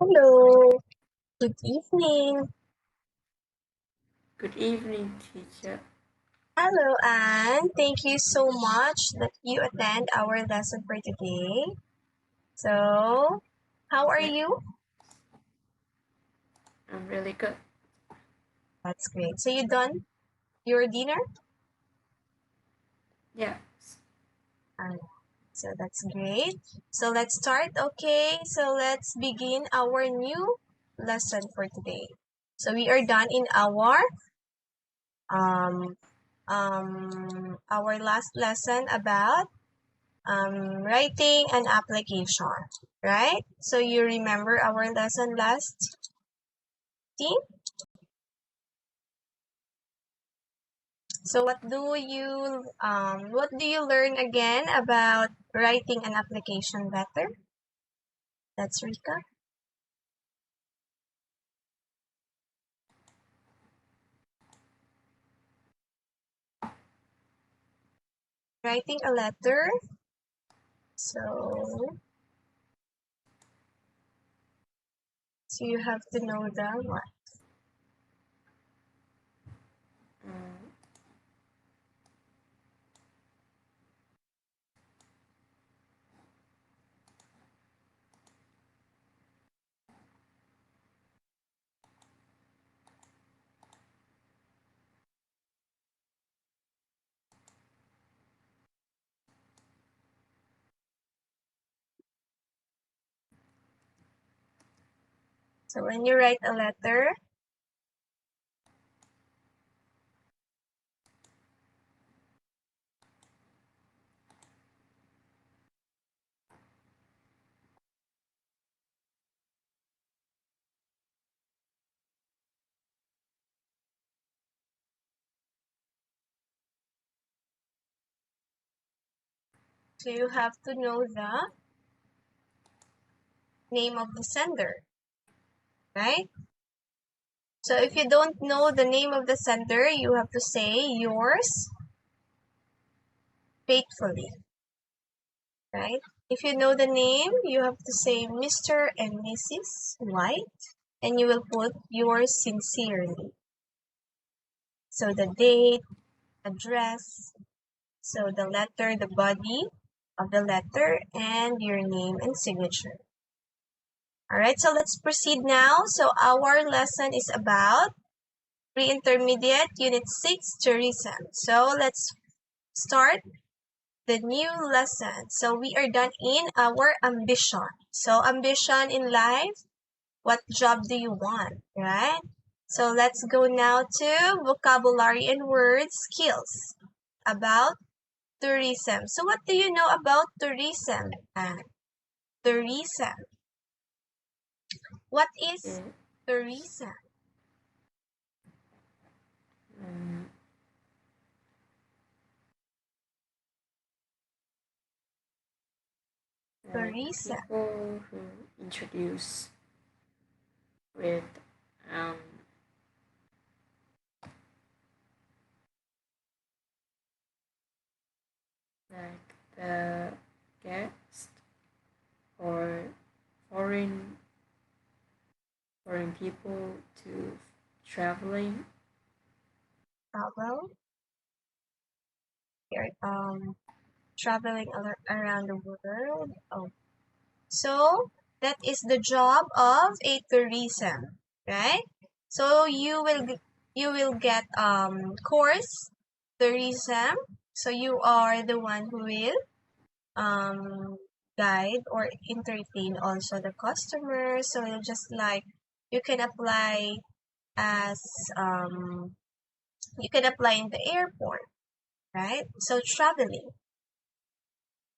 Hello, good evening. Good evening, teacher. Hello, Anne. Thank you so much that you attend our lesson for today. So, how are Yeah, you? I'm really good. That's great. So, you done your dinner? Yes. Alright, so that's great. So, let's start. Okay, so let's begin our new lesson for today. So, we are done in um our last lesson about writing an application, right? So you remember our lesson last team? So what do you learn again about writing an application letter? That's Rika. Writing a letter. So you have to know the what? Um, So when you write a letter, so you have to know the name of the sender, right? So if you don't know the name of the sender, you have to say yours faithfully, right? If you know the name, you have to say Mr. and Mrs. White, and you will put yours sincerely. So the date, address, so the letter, the body of the letter, and your name and signature. All right, so let's proceed now. So our lesson is about pre-intermediate unit 6 tourism. So let's start the new lesson. So we are done in our ambition. So ambition in life, what job do you want, right? So let's go now to vocabulary and word skills about tourism. So what do you know about tourism? Tourism. What is yeah, tourism? um, like Tourism. people who introduce with um, like the guest or foreign foreign people to traveling. Travel. You're traveling around the world. Oh, so that is the job of a tourism, right? So you will get course tourism. So you are the one who will um guide or entertain also the customer. So just like you can apply as you can apply in the airport, right? So traveling.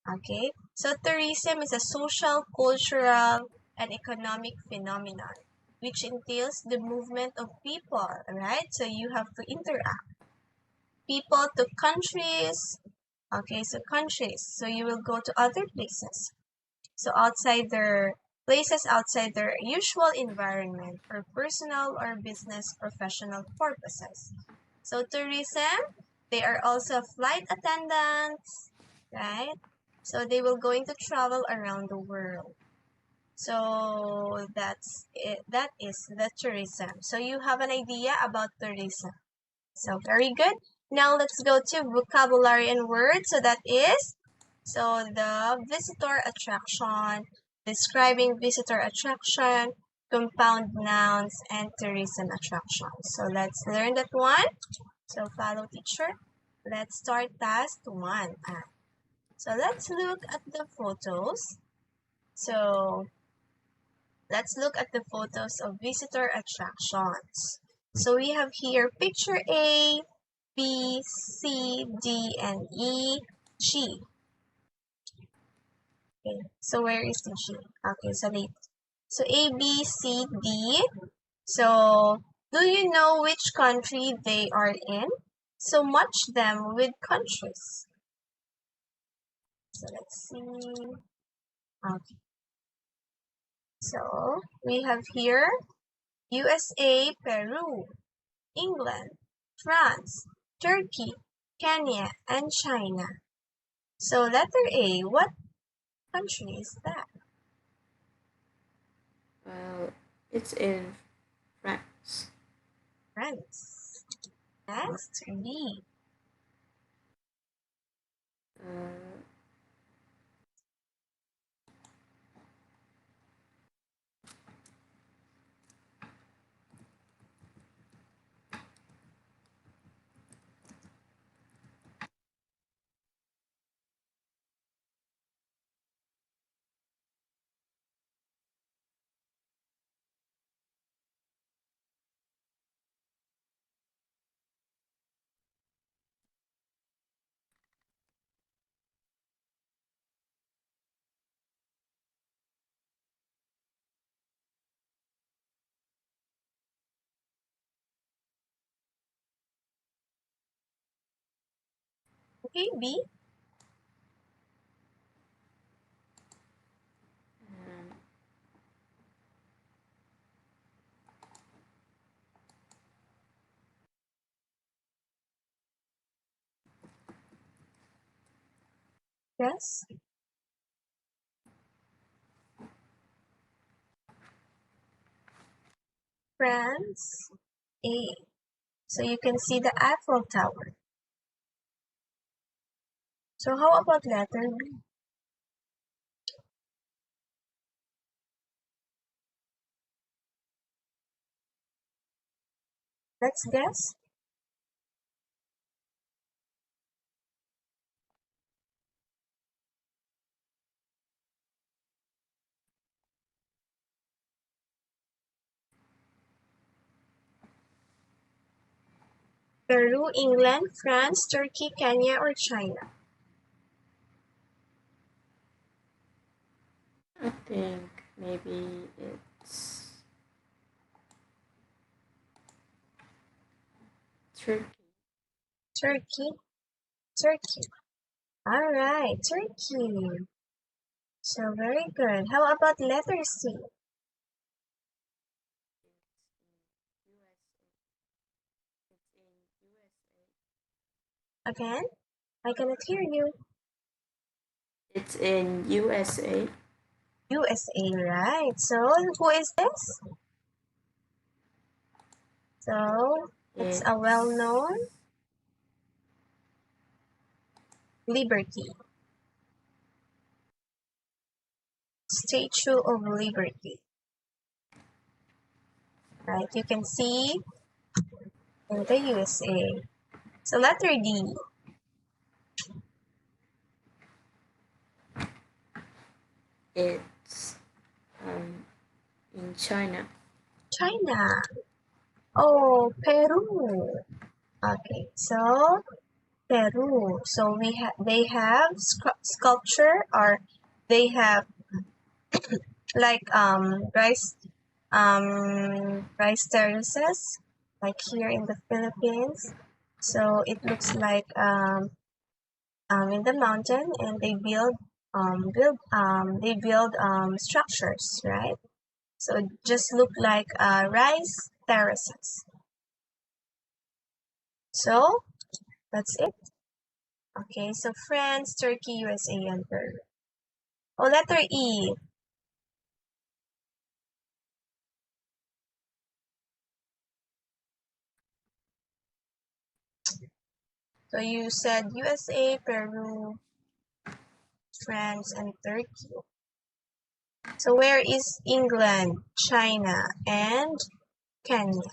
Okay, so tourism is a social, cultural, and economic phenomenon which entails the movement of people, right? So you have to interact. People to countries, okay, so countries. So you will go to other places. So outside their usual environment for personal or business professional purposes. So tourism, they are also flight attendants, right? So they will going to travel around the world. So that's it. That is the tourism. So you have an idea about tourism. So very good. Now let's go to vocabulary and words. So that is, so the visitor attraction, describing visitor attraction, compound nouns, and tourism attraction. So let's learn that one. So follow teacher. Let's start task 1. So let's look at the photos. So let's look at the photos of visitor attractions. So we have here picture A, B, C, D, and E, G. Okay, so where is the G? Okay, so late. So A, B, C, D. So do you know which country they are in? So match them with countries. So let's see. Okay. So we have here USA, Peru, England, France, Turkey, Kenya, and China. So letter A, what country is that? Well, it's in France. France. Next, B. Uh, Okay, B. um, Yes. France. A. So you can see the Eiffel Tower. So how about letter B? Let's guess. Peru, England, France, Turkey, Kenya, or China? I think maybe it's Turkey. Turkey. Turkey. All right, Turkey. So very good. How about letter C? Again, I cannot hear you. It's in USA. USA, right? So who is this? So it's a It's well-known Liberty, Statue of Liberty, right? You can see in the USA. So letter D, it's in China. China. Oh, Peru. Okay, so Peru. So they have sculpture, or they have like rice terraces like here in the Philippines. So it looks like in the mountain, and they build structures, right? So it just look like rice terraces. So that's it. Okay, so France, Turkey, USA, and Peru. Oh, letter E. So you said USA, Peru, France, and Turkey. So where is England, China, and Kenya?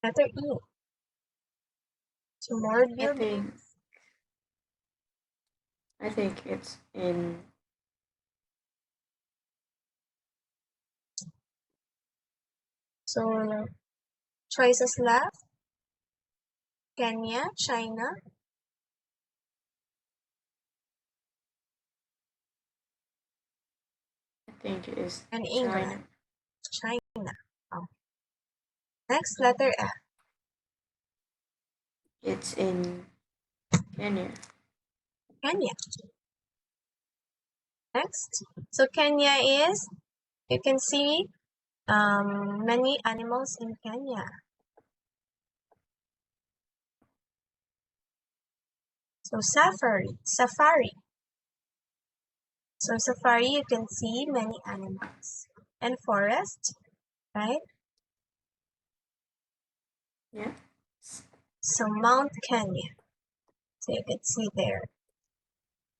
Letter E. So more I buildings. think it's in So choices left. Kenya, China, I think it's and China. England. China. Oh. Next, letter F. It's in Kenya. Kenya. Next. So Kenya is, you can see many animals in Kenya. So safari. So safari, you can see many animals. And forest, right? Yeah. So Mount Kenya. So you can see there.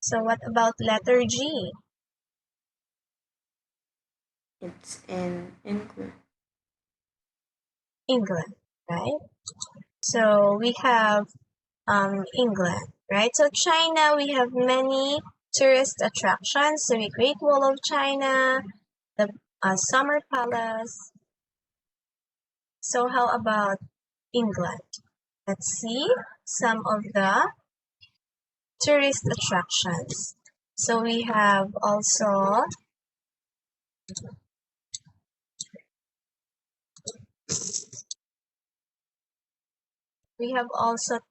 So what about letter G? It's in England. England, right? So we have England, right? So China, we have many tourist attractions. So the Great Wall of China, the Summer Palace. So how about England? Let's see some of the tourist attractions. So we have also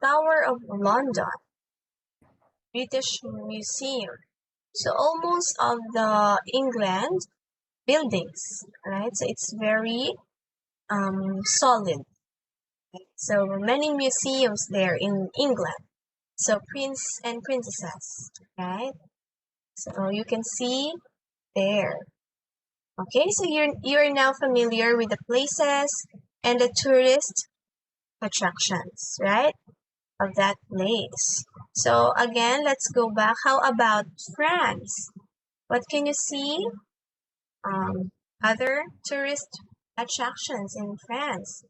Tower of London, British Museum. So almost of the England buildings, right? So it's very solid. So many museums there in England. So prince and princesses, right? So you can see there. Okay, so you're now familiar with the places and the tourist attractions, right? Of that place. So again, let's go back. How about France? What can you see? Other tourist attractions in France.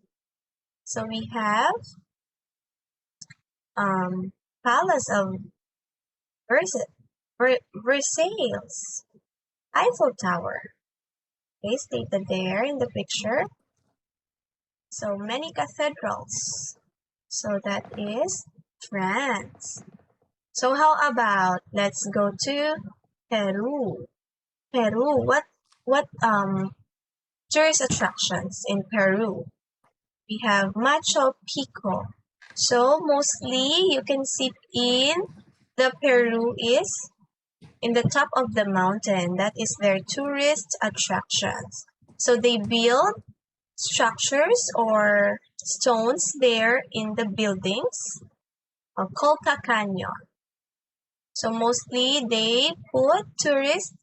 So we have Palace of Versailles, Eiffel Tower. Okay, stated there in the picture. So many cathedrals. So that is France. So how about let's go to Peru. Peru, what tourist attractions in Peru? We have Machu Picchu. So mostly you can see in the Peru is in the top of the mountain. That is their tourist attractions. So they build structures or stones there in the buildings called Canyon. So mostly they put tourist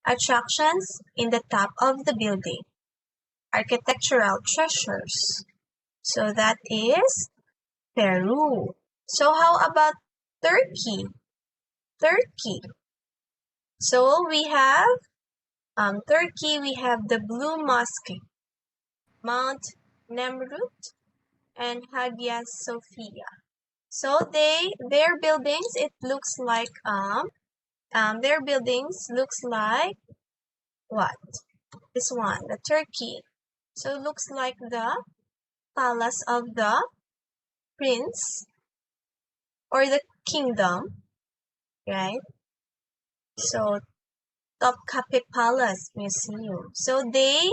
attractions in the top of the building. Architectural treasures. So that is Peru. So how about Turkey? Turkey. So we have Turkey. We have the Blue Mosque, Mount Nemrut, and Hagia Sophia. So their buildings it looks like their buildings looks like what? This one, the Turkey. So it looks like the palace of the prince or the kingdom, right? So Topkapi Palace Museum. So they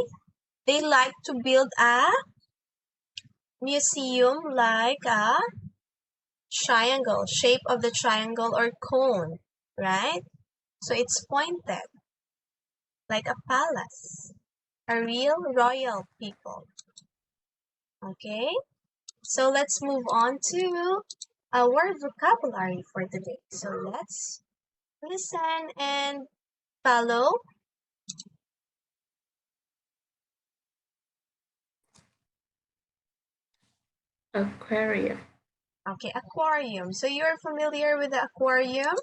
like to build a museum like a triangle, shape of the triangle or cone, right? So it's pointed. like a palace, a real royal people. Okay, so let's move on to our vocabulary for today. So let's listen and follow. Aquarium. Okay, aquarium. So you're familiar with the aquarium?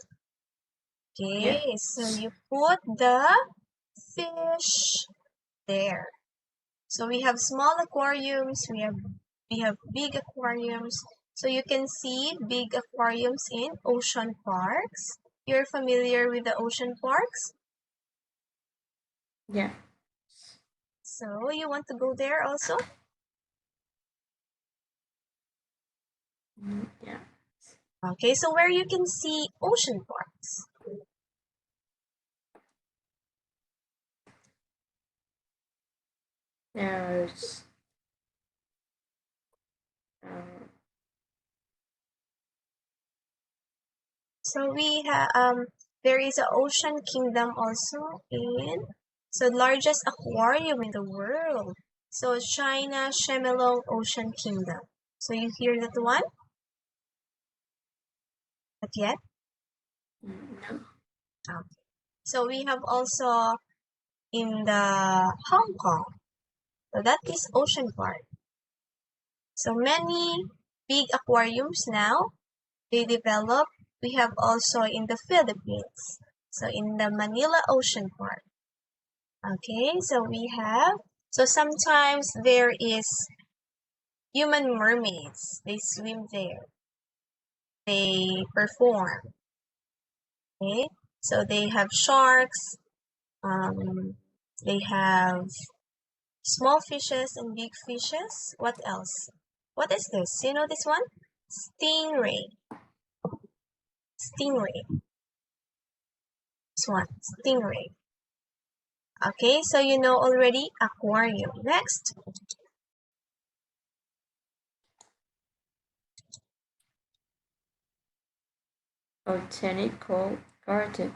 Yeah. Okay, so you put the fish there. So we have small aquariums, we have big aquariums. So you can see big aquariums in ocean parks. You're familiar with the ocean parks? Yeah. So you want to go there also? Yeah. Okay, so where you can see ocean parks? There's um, So we have there is an ocean kingdom also in so largest aquarium in the world. So China Shemelong Ocean Kingdom. So you hear that one? Not yet? no. Okay. So we have also in the Hong Kong. So that is Ocean Park. So many big aquariums now they develop. We have also in the Philippines. So in the Manila Ocean Park. Okay, so we have so sometimes there is human mermaids. They swim there. They perform. Okay, so they have sharks. Um, they have small fishes and big fishes. What else? What is this? You know this one? Stingray. Stingray. This one. Stingray. Okay, so you know already aquarium. Next. Botanical garden.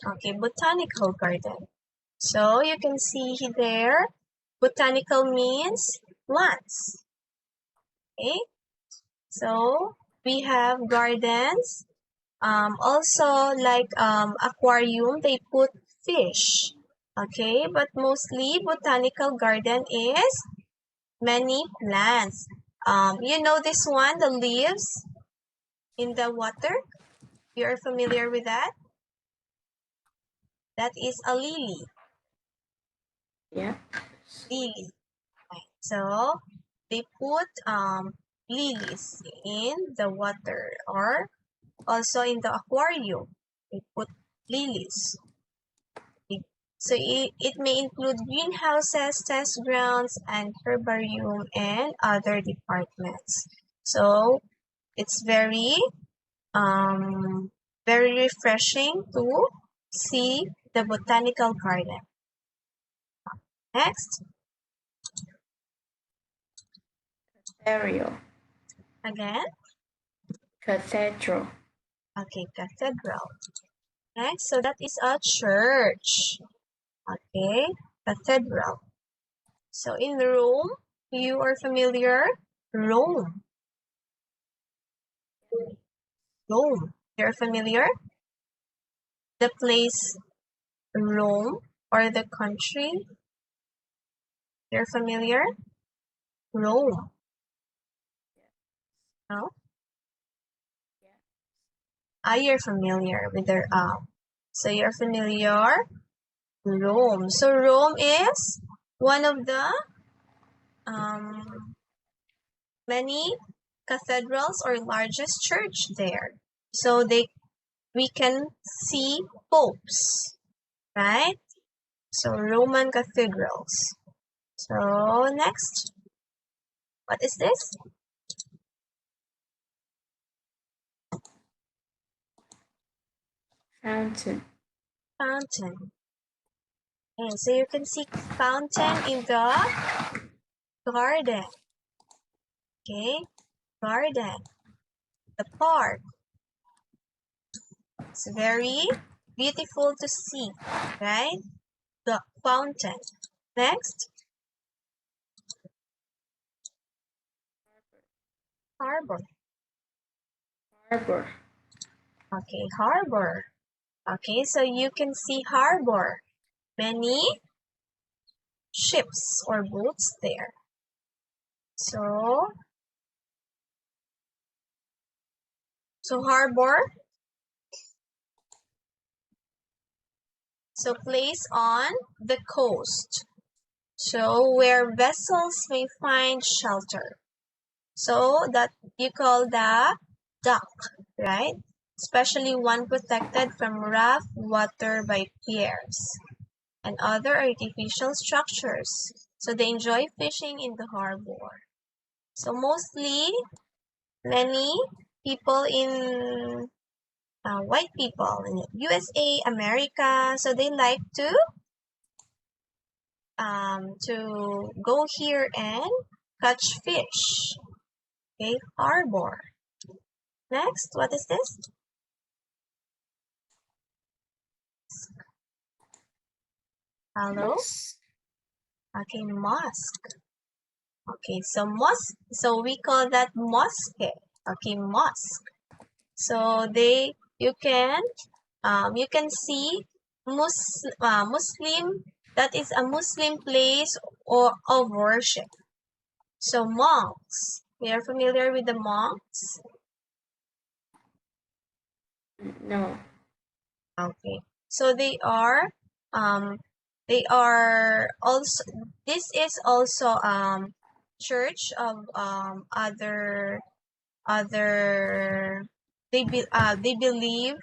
Okay, botanical garden. So you can see there, botanical means plants. Okay, so we have gardens. Also like aquarium, they put fish. Okay, but mostly botanical garden is many plants. You know this one, the leaves in the water. You are familiar with that? That is a lily. Yeah. Lily. Right. So they put lilies in the water or also in the aquarium. They put lilies. So it may include greenhouses, test grounds, and herbarium and other departments. So it's um, very refreshing to see the botanical garden. Next, Burial. again, Cathedral. okay, cathedral. Next, so that is a church. Okay, cathedral. So in Rome, you are familiar? Rome. Rome. You're familiar? The place Rome or the country. You're familiar? Rome. No? Ah, you're familiar with their so you're familiar? Rome. So Rome is one of the um many cathedrals or largest church there. So we can see popes, right? So Roman cathedrals. So next, what is this? Fountain. Fountain. Okay, so you can see fountain in the garden. Okay, garden. The park. It's very beautiful to see, right? the fountain. Next, harbor. Harbor. Okay, harbor. Okay, so you can see harbor. Many ships or boats there. So harbor. So place on the coast. So where vessels may find shelter. So that you call the dock, right? Especially one protected from rough water by piers and other artificial structures. So they enjoy fishing in the harbor. So mostly, many people in white people in USA, America, so they like to go here and catch fish. Okay, harbor. Next, what is this? Hello? Mosque. Okay, mosque. Okay, so mosque. So we call that mosque. Okay, mosque. So you can see Muslim, that is a Muslim place or of worship. So monks. We are familiar with the monks. No. Okay. So they are also, this is also church of other they believe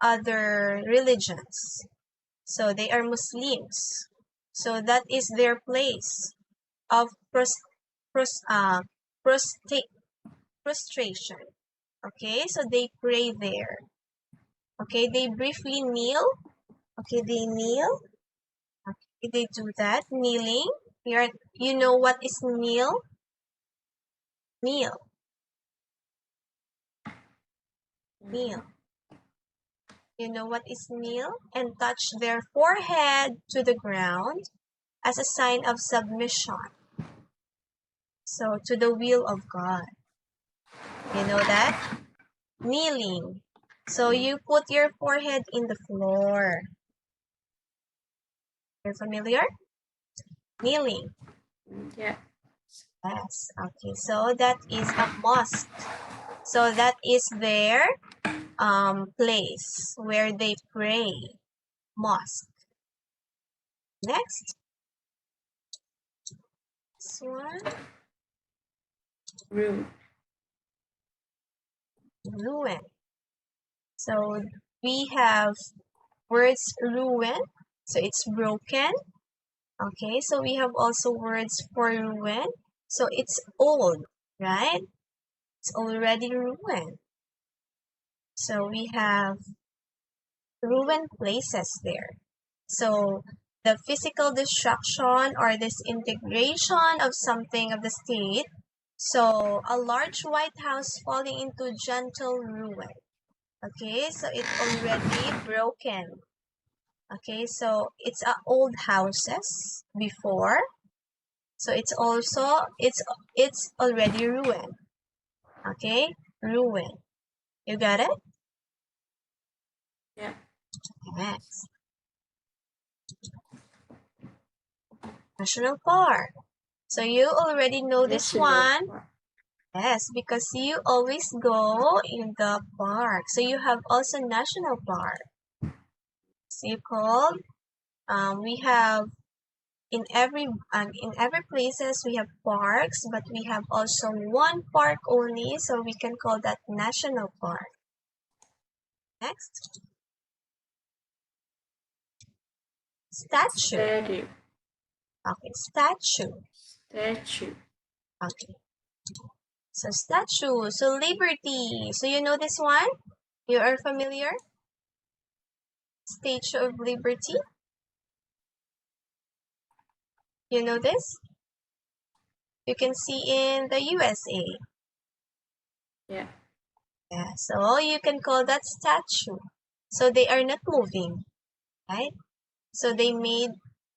other religions. So they are Muslims. So that is their place of pros, uh, prosta- prostration. Okay, so they pray there. Okay, they briefly kneel. Okay, they kneel. Okay, they do that, kneeling. You know what is kneel? Kneel, kneel. You know what is kneel? And touch their forehead to the ground as a sign of submission. So to the will of God. You know that? Kneeling. So you put your forehead in the floor. You're familiar? Kneeling. Yeah. Yes. Okay. So that is a mosque. So that is their place where they pray. Mosque. Next. This one. Ruin. Ruin. So we have words ruin. So it's broken. Okay. So we have also words for ruin. So it's old, right? It's already ruined. So we have ruined places there. So the physical destruction or disintegration of something of the state. So a large white house falling into gentle ruin. Okay, so it's already broken. Okay, so it's old houses before. So it's already ruined. Okay, ruined. You got it? Yeah. Yes. National Park. So you already know this National one. Park. Yes, because you always go in the park. So you have also national park. So you called. We have in every places we have parks, but we have also one park only. So we can call that national park. Next, statue. Statue. Okay, statue. Statue. Okay, so statue. So liberty. So you know this one. You are familiar? Statue of Liberty. You know this? You can see in the USA. Yeah. Yeah, so you can call that statue. So they are not moving, right? So they made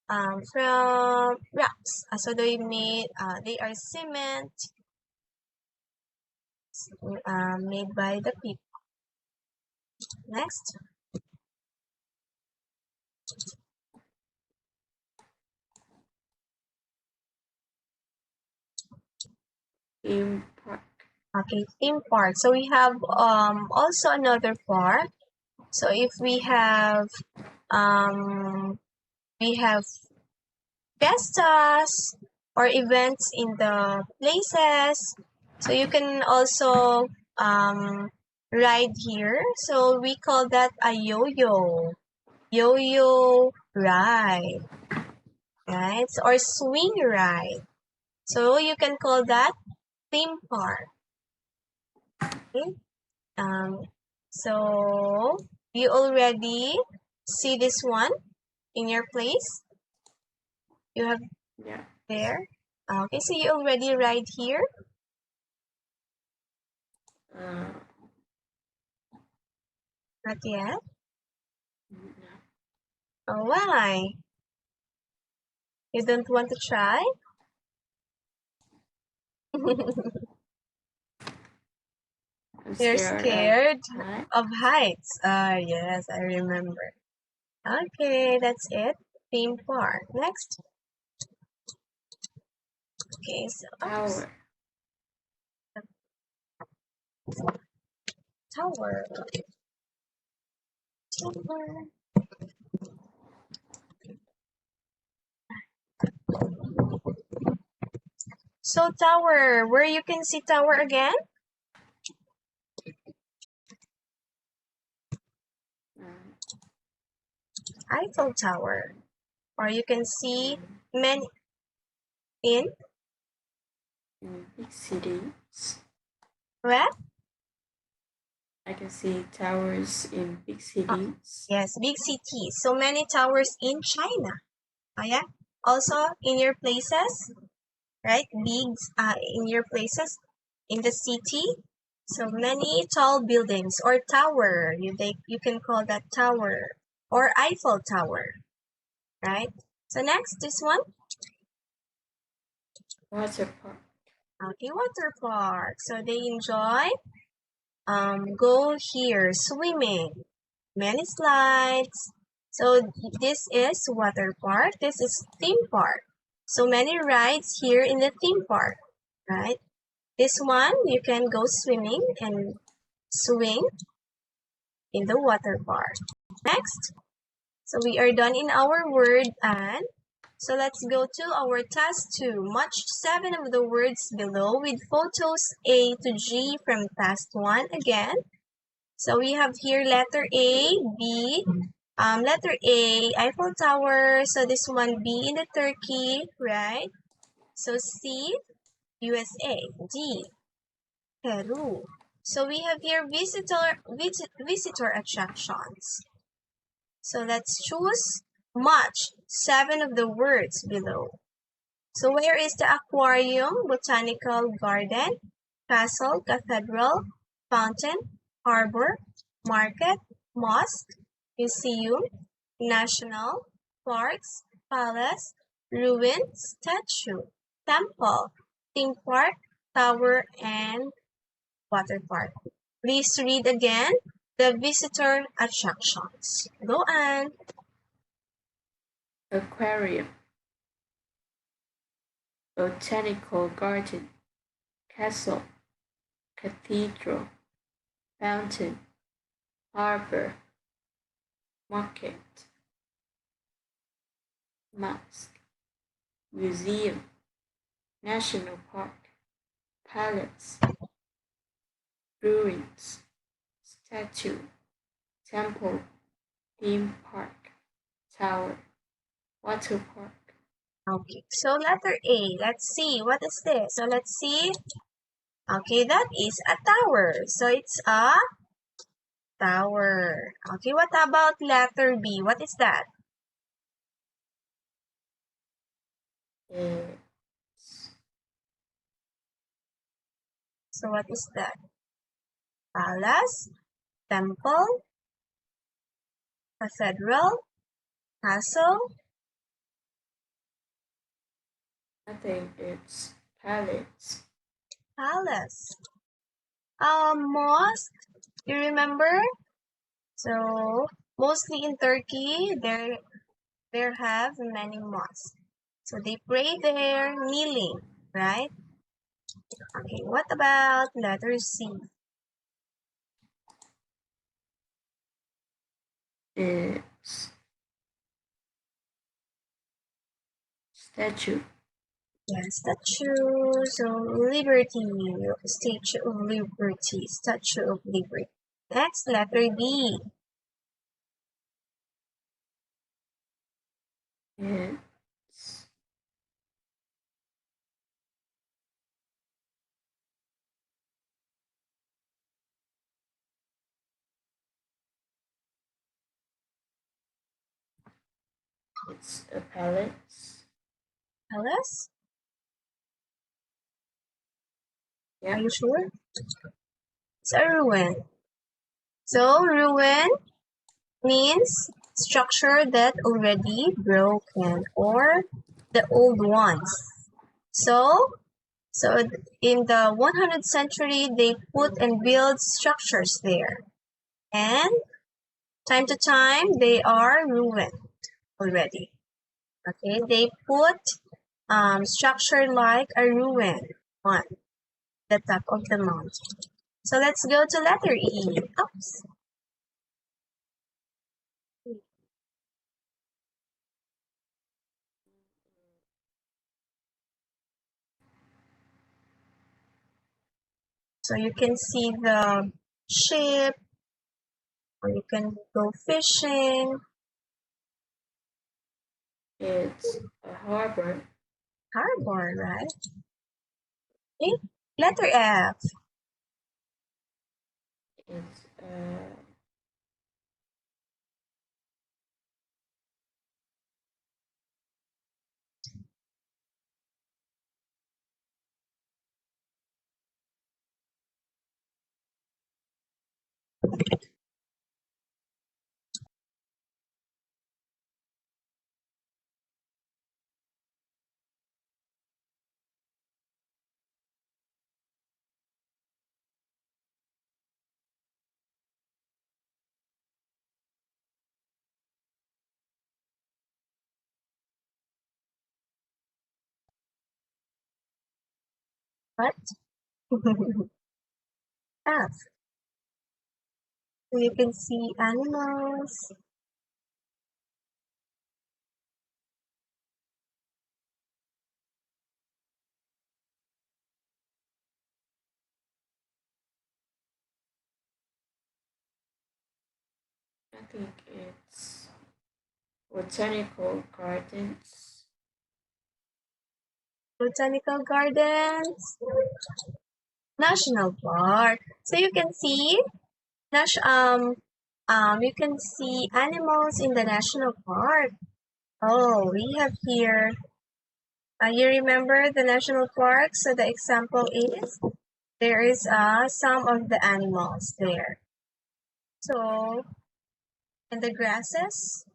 from rocks. So they are cement made by the people. Next. Theme park. Okay, theme park. So we have also another park. So if we have fiestas or events in the places. So you can also ride here. So we call that a yo-yo ride, right? Or swing ride. So you can call that theme park. Okay? Um, so you already see this one in your place? You have Yeah. there? Okay, so you already ride here? Uh, Not yet? no. Oh, why? You don't want to try? I'm You're scared of scared height. of heights. Ah, yes, I remember. Okay, that's it. Theme park. Next. Okay, so oops. Tower. Tower. Tower. So tower, where you can see tower again? Um, Eiffel Tower. Or you can see in, many in in big cities. where? I can see towers in big Oh, cities. yes, big cities. So many towers in China. Oh yeah. Also in your places, right? Big in your places in the city. So many tall buildings or tower. You can call that tower or Eiffel Tower, right? So next, this one. Water park. Okay, water park. So they enjoy go here swimming, many slides. So this is water park. This is theme park. So many rides here in the theme park, right? This one you can go swimming and swing in the water park. Next, so we are done in our word and so let's go to our task 2. Match 7 of the words below with photos A to G from task 1 again. So we have here letter A, B, letter A, Eiffel Tower. So this one B in the Turkey, right? So C, USA. D, Peru. So we have here visitor attractions. So let's choose match 7 of the words below. So where is the aquarium, botanical garden, castle, cathedral, fountain, harbor, market, mosque, museum, national, parks, palace, ruin, statue, temple, theme park, tower, and water park? Please read again the visitor attractions. Go on. Aquarium. Botanical garden. Castle. Cathedral. Fountain. Harbor. Market. Mosque. Museum. National park. Palace. Ruins. Statue. Temple. Theme park. Tower. Water park. Okay, so letter A. Let's see, what is this? So let's see. Okay, that is a tower. So it's a tower. Okay, what about letter B? What is that? Uh, So what is that? Palace, temple, cathedral, castle, I think it's palace. Palace. Mosque. You remember? So mostly in Turkey, there have many mosques. So they pray there kneeling, right? Okay, what about letter C? It's statue. Yeah, statue. So liberty, statue of liberty, statue of liberty. Next, letter D. It's it's a palace. Palace. Are Yeah. you sure? It's a ruin. So ruin means structure that already broken or the old ones. So So in the 100th century, they put and build structures there. And time to time, they are ruined already. Okay, they put structure like a ruin on the top of the mountain. So let's go to letter E. Oops. So you can see the ship, or you can go fishing, It's a harbor. harbor, right? Okay. Letter F. It's What? F. So you can see animals. I think it's botanical gardens. Botanical gardens, national park. So you can see, you can see animals in the national park. Oh, we have here. You remember the national park? So the example is there is some of the animals there. So and the grasses.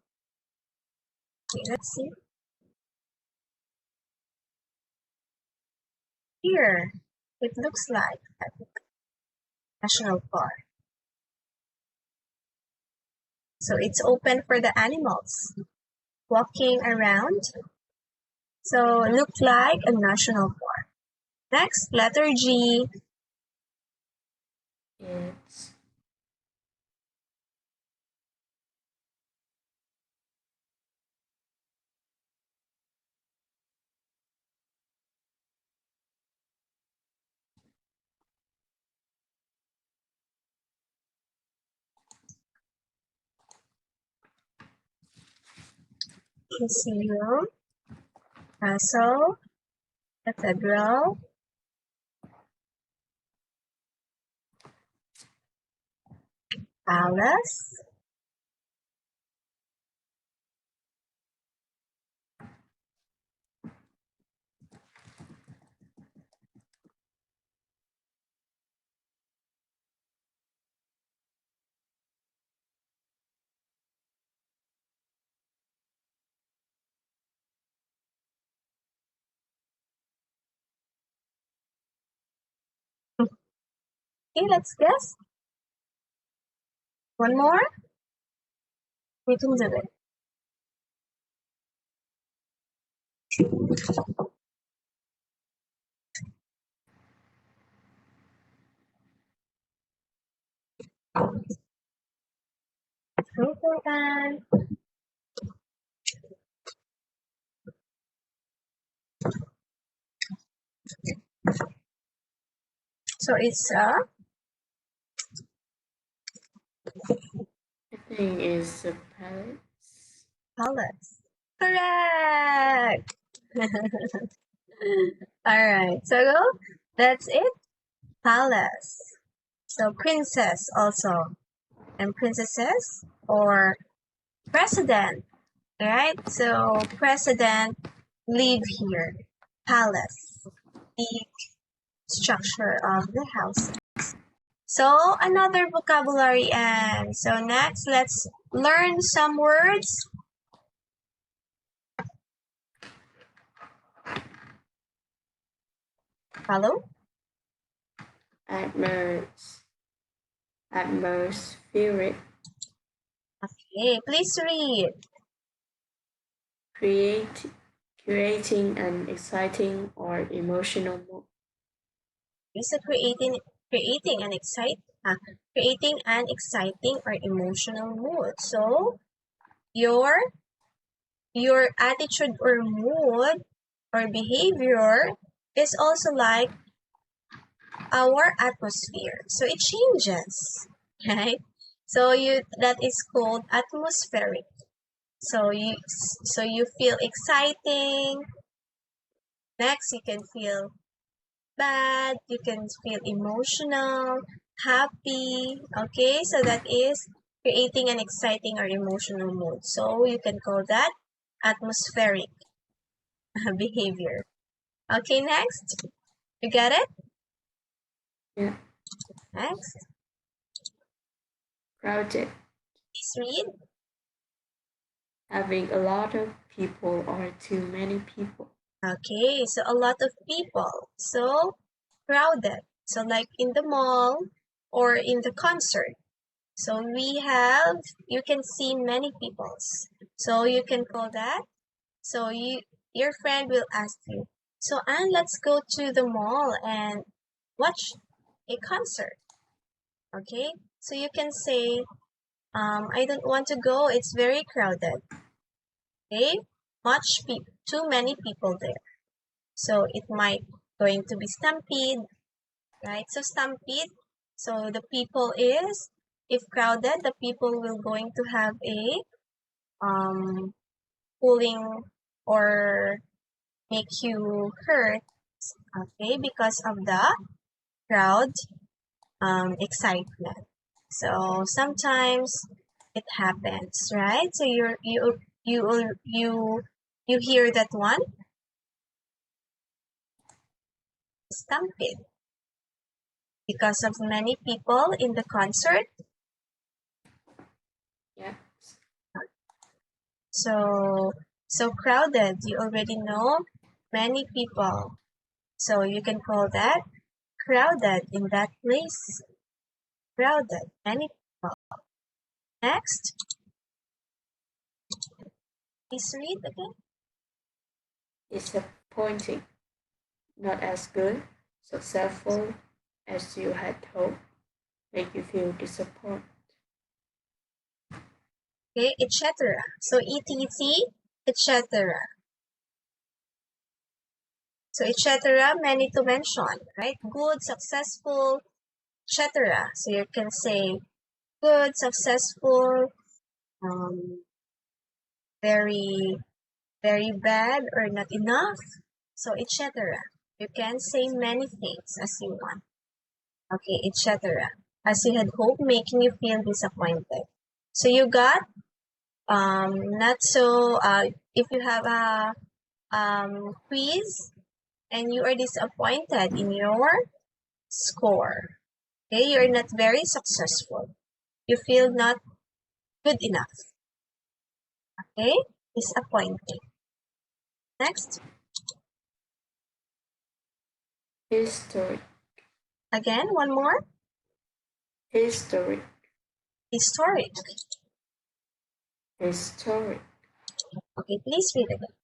Okay, let's see here. It looks like a national park. So it's open for the animals walking around. So look like a national park. Next, letter G. It's Museum, castle, cathedral, palace, Okay, let's guess. One more. We can do it. And so it's I think it's a palace. palace. Correct. All right. So that's it. Palace. So princess also, and princesses or president, right? So president live here. Palace, the structure of the house. So another vocabulary, and so next let's learn some words. Follow. Atmospheric, Okay, please read. creating an exciting or emotional mood. So creating an exciting or emotional mood. So your attitude or mood or behavior is also like our atmosphere. So it changes, right? So that is called atmospheric. So you feel exciting. Next, you can feel bad. You can feel emotional, happy. Okay, so that is creating an exciting or emotional mood. So you can call that atmospheric behavior. Okay, next. You get it? Yeah. Next. Crowded, Please read. having a lot of people or too many people. Okay, so a lot of people. So crowded. So like in the mall or in the concert. So you can see many peoples. So you can call that. So your friend will ask you, so Anne, let's go to the mall and watch a concert. Okay, so you can say, I don't want to go. It's very crowded. Okay, too many people there. So it might going to be stampede, right? So stampede. So the people is, if crowded, the people will going to have a pulling or make you hurt, okay, because of the crowd excitement. So sometimes it happens, right? So you hear that one stampede because of many people in the concert. Yeah. So crowded. You already know many people. So you can call that crowded in that place. Crowded. Many people. Next, please read again. Disappointing, not as good, successful as you had hoped, make you feel disappointed. Okay, etc. So etc, etc. So etc. Many to mention, right? Good, successful, etc. So you can say good, successful, very, very bad, or not enough. So etc. You can say many things as you want. Okay, etc. As you had hoped, making you feel disappointed. So you got not so if you have a quiz and you are disappointed in your score, okay, you're not very successful, you feel not good enough, okay, disappointed. Next, History, again, one more. Historic. Historic. Historic. Okay, please read again.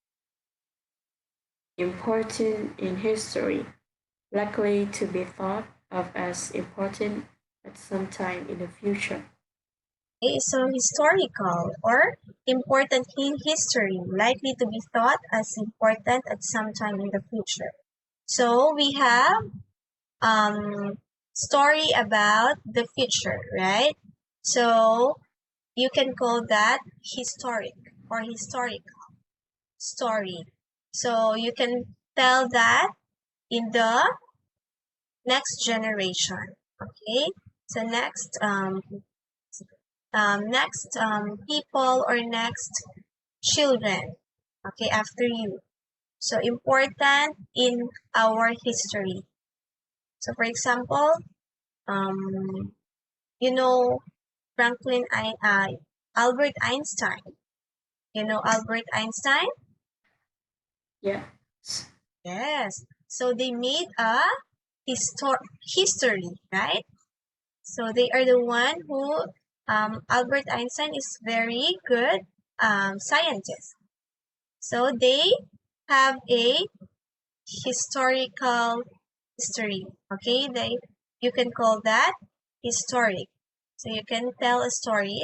Important in history. Likely to be thought of as important at some time in the future. Okay, so historical or important in history, likely to be thought as important at some time in the future. So we have story about the future, right? So you can call that historic or historical story. So you can tell that in the next generation. Okay, so next people or next children. Okay, after you. So important in our history. So for example, um, you know Albert Einstein. You know Albert Einstein? Yes. Yes. So they made a history, right? So they are the one who Albert Einstein is very good scientist. So they have a historical history. Okay, you can call that historic. So you can tell a story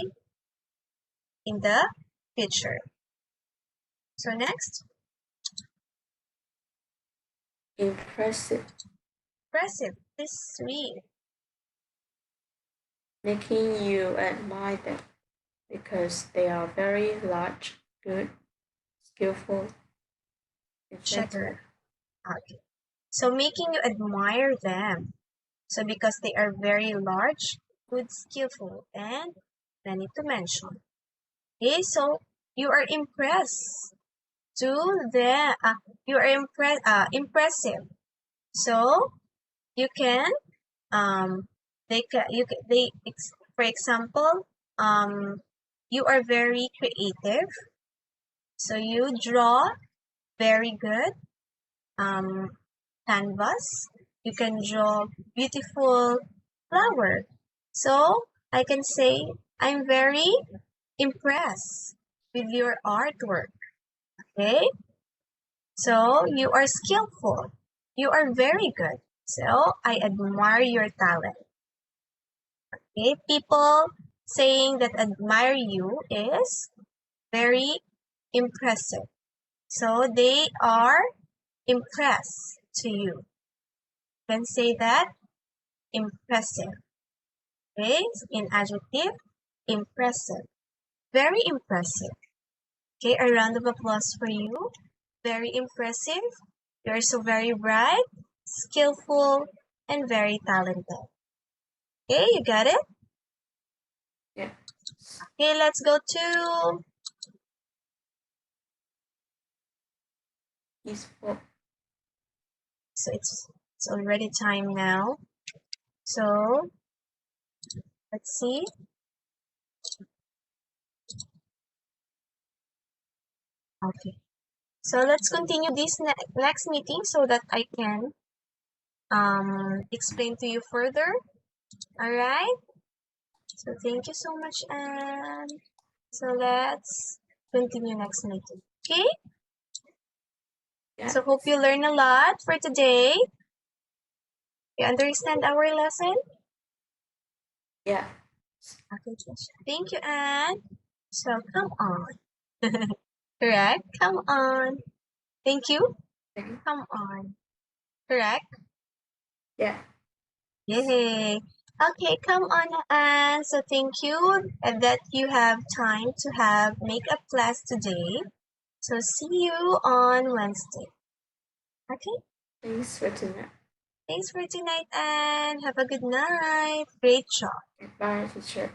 in the future. So next, Impressive. impressive. Please read. Making you admire them because they are very large, good, skillful, etc. Checker. Okay. So making you admire them. So because they are very large, good, skillful, and many to mention. Okay, so you are impressed to the you are impressive. So you can they ca- you ca- they ex- for example you are very creative. So you draw very good um canvas. You can draw beautiful flower. So I can say I'm very impressed with your artwork. Okay? So you are skillful. You are very good. So I admire your talent. Okay? People saying that admire you is very impressive. So they are impressed to you. You can say that impressive. Okay? In adjective, impressive. Very impressive. Okay, a round of applause for you. Very impressive. You're so very bright, skillful, and very talented. Okay, you got it? Yeah. Okay, let's go to, Peaceful. so it's already time now. So let's see. Okay. So let's continue this next meeting so that I can explain to you further. All right. So thank you so much, and so let's continue next meeting. Okay. Yeah. So hope you learn a lot for today. You understand our lesson? Yeah. Okay, thank you, Anne. So come on. Correct? Come on. Thank you. Okay. Come on. Correct? Yeah. Yay. Okay, come on, Anne. So thank you that you have time to have makeup class today. So see you on Wednesday. Okay? Thanks for tonight. Thanks for tonight, Anne. Have a good night. Great job. Goodbye, teacher.